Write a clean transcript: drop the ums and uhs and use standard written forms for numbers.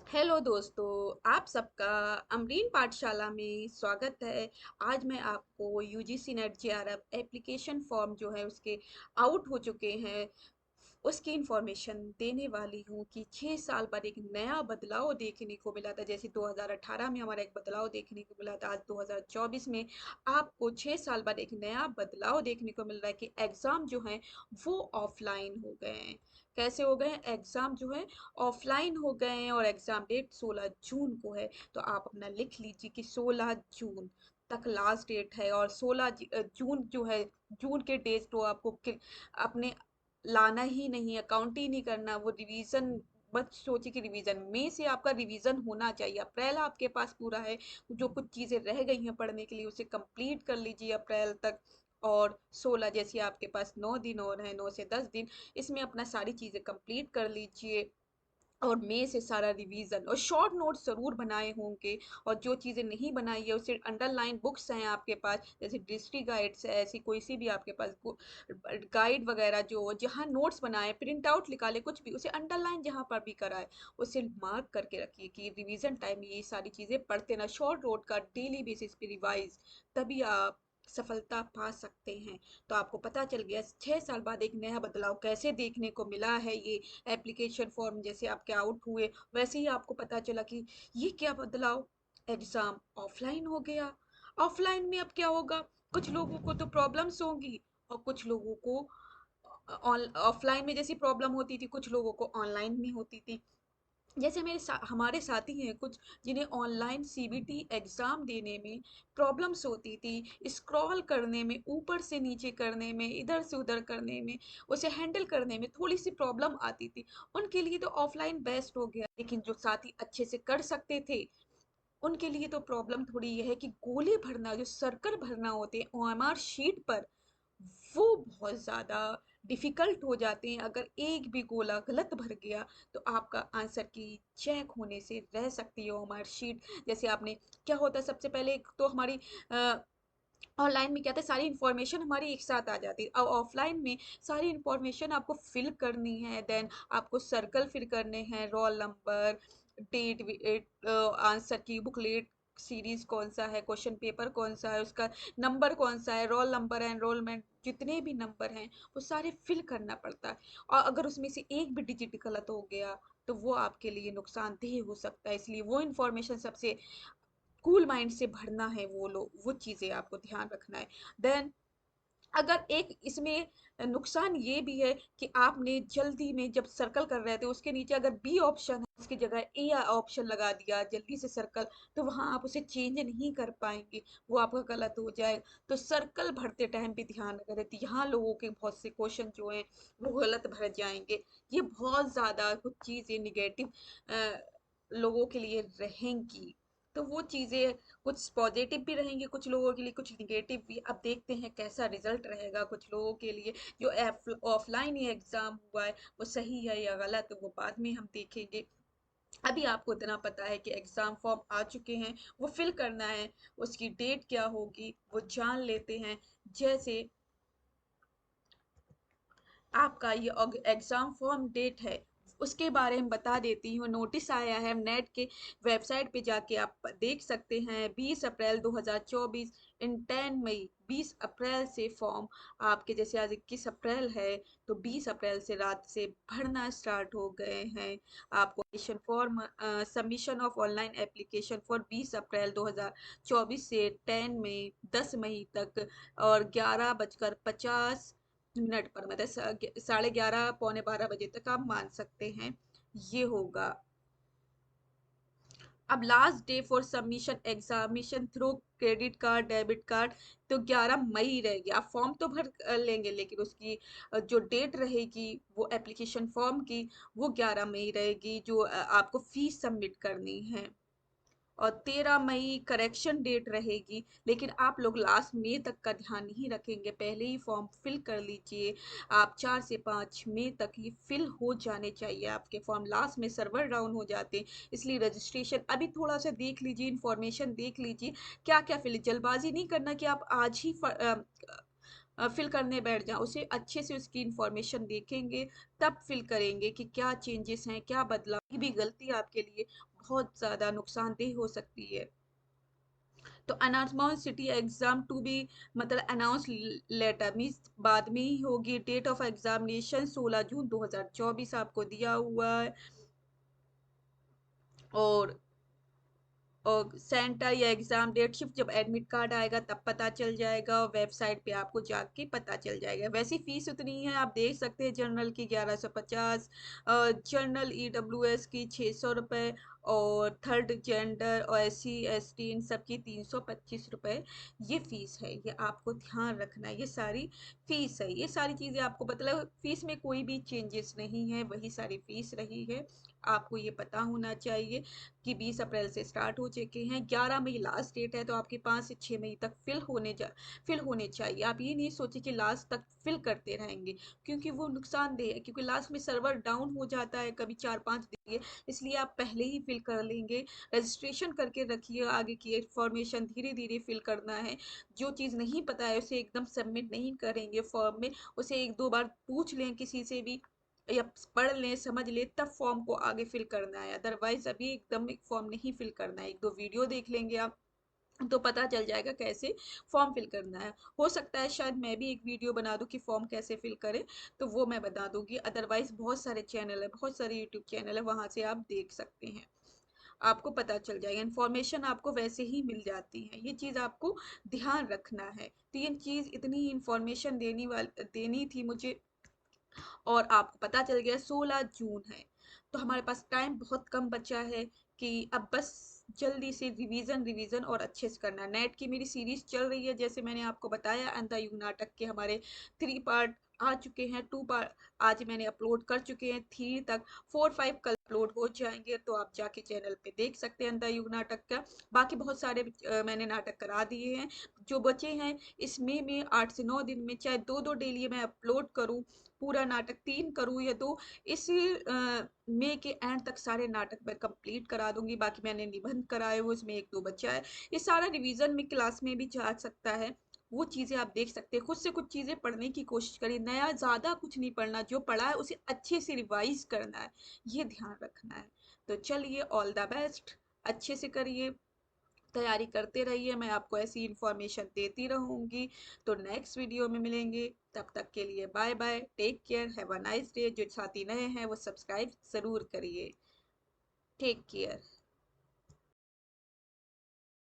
Hello दोस्तों, आप सबका अमरीन पाठशाला में स्वागत है। आज मैं आपको UGC net JRF application form जो है उसके आउट हो चुके हैं उसकी इंफॉर्मेशन देने वाली हूँ कि 6 साल बाद एक नया बदलाव देखने को मिला था। जैसे 2018 में हमारा एक बदलाव देखने को मिला था, आज 2024 में आपको 6 साल बाद एक नया बदलाव देखने को मिल रहा है कि एग्ज़ाम जो है वो ऑफलाइन हो गए हैं। कैसे हो गए हैं? एग्ज़ाम जो है ऑफलाइन हो गए हैं और एग्ज़ाम डेट 16 जून को है। तो आप अपना लिख लीजिए कि 16 जून तक लास्ट डेट है और 16 जून जो है, जून के डेज तो आपको अपने लाना ही नहीं है, काउंट ही नहीं करना। वो रिवीजन मत सोचिए कि रिवीजन मई से आपका रिवीजन होना चाहिए। अप्रैल आपके पास पूरा है, जो कुछ चीज़ें रह गई हैं पढ़ने के लिए उसे कंप्लीट कर लीजिए अप्रैल तक। और 16 जैसे आपके पास 9 दिन और हैं, 9 से 10 दिन, इसमें अपना सारी चीज़ें कंप्लीट कर लीजिए। और मई से सारा रिवीजन और शॉर्ट नोट्स ज़रूर बनाए होंगे। और जो चीज़ें नहीं बनाई है उसे अंडरलाइन बुक्स हैं आपके पास, जैसे डिस्ट्रिक्ट गाइड्स है, ऐसी कोई सी भी आपके पास गाइड वगैरह जो जहाँ नोट्स बनाए, प्रिंट आउट निकाले, कुछ भी उसे अंडरलाइन जहाँ पर भी कराए उसे मार्क करके रखिए कि रिवीजन टाइम ये सारी चीज़ें पढ़ते ना। शॉर्ट नोट का डेली बेसिस पे रिवाइज, तभी आप सफलता पा सकते हैं। तो आपको पता चल गया 6 साल बाद एक नया बदलाव कैसे देखने को मिला है। ये एप्लीकेशन फॉर्म जैसे आपके आउट हुए वैसे ही आपको पता चला कि ये क्या बदलाव, एग्जाम ऑफलाइन हो गया। ऑफलाइन में अब क्या होगा? कुछ लोगों को तो प्रॉब्लम्स होंगी और कुछ लोगों को ऑफलाइन में जैसी प्रॉब्लम होती थी कुछ लोगों को ऑनलाइन में होती थी। जैसे हमारे साथी हैं कुछ, जिन्हें ऑनलाइन सीबीटी एग्ज़ाम देने में प्रॉब्लम्स होती थी, स्क्रॉल करने में, ऊपर से नीचे करने में, इधर से उधर करने में, उसे हैंडल करने में थोड़ी सी प्रॉब्लम आती थी। उनके लिए तो ऑफलाइन बेस्ट हो गया। लेकिन जो साथी अच्छे से कर सकते थे उनके लिए तो प्रॉब्लम थोड़ी ये है कि गोले भरना, जो सर्कल भरना होते हैं ओएमआर शीट पर, वो बहुत ज़्यादा डिफ़िकल्ट हो जाते हैं। अगर एक भी गोला गलत भर गया तो आपका आंसर की चेक होने से रह सकती है ओएमआर शीट। जैसे आपने, क्या होता है सबसे पहले एक तो हमारी ऑनलाइन में क्या था, सारी इन्फॉर्मेशन हमारी एक साथ आ जाती है। अब ऑफलाइन में सारी इन्फॉर्मेशन आपको फिल करनी है, देन आपको सर्कल फिल करने हैं, रोल नंबर, डेट, आंसर की बुकलेट, सीरीज कौन सा है, क्वेश्चन पेपर कौन सा है, उसका नंबर कौन सा है, रोल नंबर, एनरोलमेंट, जितने भी नंबर हैं वो सारे फिल करना पड़ता है। और अगर उसमें से एक भी डिजिट गलत हो गया तो वो आपके लिए नुकसानदेह हो सकता है। इसलिए वो इन्फॉर्मेशन सबसे कूल माइंड से भरना है, वो चीज़ें आपको ध्यान रखना है। देन अगर एक इसमें नुकसान ये भी है कि आपने जल्दी में जब सर्कल कर रहे थे उसके नीचे अगर बी ऑप्शन है उसकी जगह ए ऑप्शन लगा दिया जल्दी से सर्कल, तो वहां आप उसे चेंज नहीं कर पाएंगे, वो आपका गलत हो जाएगा। तो सर्कल भरते टाइम भी ध्यान रखें, तो यहाँ लोगों के बहुत से क्वेश्चन जो हैं वो गलत भर जाएंगे। ये बहुत ज़्यादा कुछ चीज़ें निगेटिव लोगों के लिए रहेंगी। तो वो चीज़ें कुछ पॉजिटिव भी रहेंगे कुछ लोगों के लिए, कुछ निगेटिव भी। अब देखते हैं कैसा रिजल्ट रहेगा कुछ लोगों के लिए। जो ऑफलाइन ही एग्जाम हुआ है वो सही है या गलत, वो बाद में हम देखेंगे। अभी आपको इतना पता है कि एग्जाम फॉर्म आ चुके हैं, वो फिल करना है, उसकी डेट क्या होगी वो जान लेते हैं। जैसे आपका ये एग्ज़ाम फॉर्म डेट है उसके बारे में बता देती हूँ। नोटिस आया है नेट के वेबसाइट पे जाके आप देख सकते हैं। 20 अप्रैल 2024 इन 10 मई, 20 अप्रैल से फॉर्म आपके, जैसे आज 21 अप्रैल है तो 20 अप्रैल से रात से भरना स्टार्ट हो गए हैं। आपको application form submission of online application for 20 अप्रैल 2024 से 10 मई 10 मई तक और 11:50 पर, मतलब 11:30 11:45 तक आप मान सकते हैं ये होगा। अब last day for submission examination through credit card debit card, तो 11 मई रहेगी। आप फॉर्म तो भर लेंगे लेकिन उसकी जो डेट रहेगी वो एप्लीकेशन फॉर्म की वो 11 मई रहेगी, जो आपको फीस सबमिट करनी है। और 13 मई करेक्शन डेट रहेगी। लेकिन आप लोग लास्ट मई तक का ध्यान नहीं रखेंगे, पहले ही फॉर्म फिल कर लीजिए। आप 4 से 5 मई तक ही फिल हो जाने चाहिए आपके फॉर्म, लास्ट में सर्वर डाउन हो जाते हैं। इसलिए रजिस्ट्रेशन अभी थोड़ा सा देख लीजिए, इंफॉर्मेशन देख लीजिए क्या क्या फिल, जल्दबाजी नहीं करना कि आप आज ही फिल करने बैठ जाएं, उसे अच्छे से उसकी इंफॉर्मेशन देखेंगे, तब फिल करेंगे कि क्या चेंजेस हैं, क्या बदलाव। की भी गलती आपके लिए बहुत ज़्यादा नुकसानदेह हो सकती है। तो announcement CET exam to be, मतलब अनाउंस लेटर मीन्स बाद में ही होगी। डेट ऑफ एग्जामिनेशन 16 जून 2024 आपको दिया हुआ है। और सेंटर या एग्जाम डेट शिफ्ट जब एडमिट कार्ड आएगा तब पता चल जाएगा, और वेबसाइट पे आपको जाके पता चल जाएगा। वैसी फीस उतनी ही है, आप देख सकते हैं। जनरल की 1150, जनरल ईडब्ल्यूएस की 600 रुपये, और थर्ड जेंडर और SC ST इन सब की 325 रुपये ये फीस है। ये आपको ध्यान रखना है, ये सारी फीस है। ये सारी चीज़ें आपको, मतलब फीस में कोई भी चेंजेस नहीं है, वही सारी फीस रही है। आपको ये पता होना चाहिए कि 20 अप्रैल से स्टार्ट हो चुके हैं। 11 मई लास्ट डेट है, तो आपके 5 से 6 मई तक फिल होने चाहिए। आप ये नहीं सोचिए कि लास्ट तक फिल करते रहेंगे, क्योंकि वो नुकसानदेह है, क्योंकि लास्ट में सर्वर डाउन हो जाता है कभी 4-5 दिन के। इसलिए आप पहले ही फिल कर लेंगे, रजिस्ट्रेशन करके रखिए। आगे की इंफॉर्मेशन धीरे धीरे फिल करना है। जो चीज़ नहीं पता है उसे एकदम सबमिट नहीं करेंगे फॉर्म में, उसे 1-2 बार पूछ लें किसी से भी, या पढ़ लें, समझ लें, तब फॉर्म को आगे फिल करना है। अदरवाइज अभी एकदम एक फॉर्म नहीं फिल करना है। 1-2 वीडियो देख लेंगे आप, तो पता चल जाएगा कैसे फॉर्म फिल करना है। हो सकता है शायद मैं भी एक वीडियो बना दूं कि फॉर्म कैसे फिल करें, तो वो मैं बता दूंगी। अदरवाइज बहुत सारे चैनल है, बहुत सारे यूट्यूब चैनल है, वहां से आप देख सकते हैं, आपको पता चल जाएगा। इन्फॉर्मेशन आपको वैसे ही मिल जाती है, ये चीज़ आपको ध्यान रखना है। तो ये चीज़, इतनी इन्फॉर्मेशन देनी थी मुझे, और आपको पता चल गया 16 जून है। तो हमारे पास टाइम बहुत कम बचा है, कि अब बस जल्दी से रिवीजन रिवीजन और अच्छे से करना। नेट की मेरी सीरीज चल रही है, जैसे मैंने आपको बताया। अंधा युग नाटक के हमारे 3 पार्ट आ चुके हैं, 2 पार्ट आज मैंने अपलोड कर चुके हैं, 3 तक। 4-5 कल अपलोड हो जाएंगे, तो आप जाके चैनल पे देख सकते हैं अंधा युग नाटक का। बाकी बहुत सारे मैंने नाटक करा दिए हैं। जो बचे हैं इसमें में 8 से 9 दिन में, चाहे 2-2 डेली मैं अपलोड करूँ, पूरा नाटक 3 करूँ या 2, इस मई के एंड तक सारे नाटक मैं कंप्लीट करा दूंगी। बाकी मैंने निबंध कराए हुए, उसमें 1-2 बच्चा है। ये सारा रिवीजन में क्लास में भी जा सकता है, वो चीज़ें आप देख सकते हैं। खुद से कुछ चीज़ें पढ़ने की कोशिश करिए, नया ज़्यादा कुछ नहीं पढ़ना, जो पढ़ा है उसे अच्छे से रिवाइज करना है, ये ध्यान रखना है। तो चलिए, ऑल द बेस्ट, अच्छे से करिए, तैयारी करते रहिए। मैं आपको ऐसी इंफॉर्मेशन देती रहूंगी। तो नेक्स्ट वीडियो में मिलेंगे, तब तक के लिए bye bye, take care, have a nice day. जो साथी नए हैं वो सब्सक्राइब ज़रूर करिए। Take care.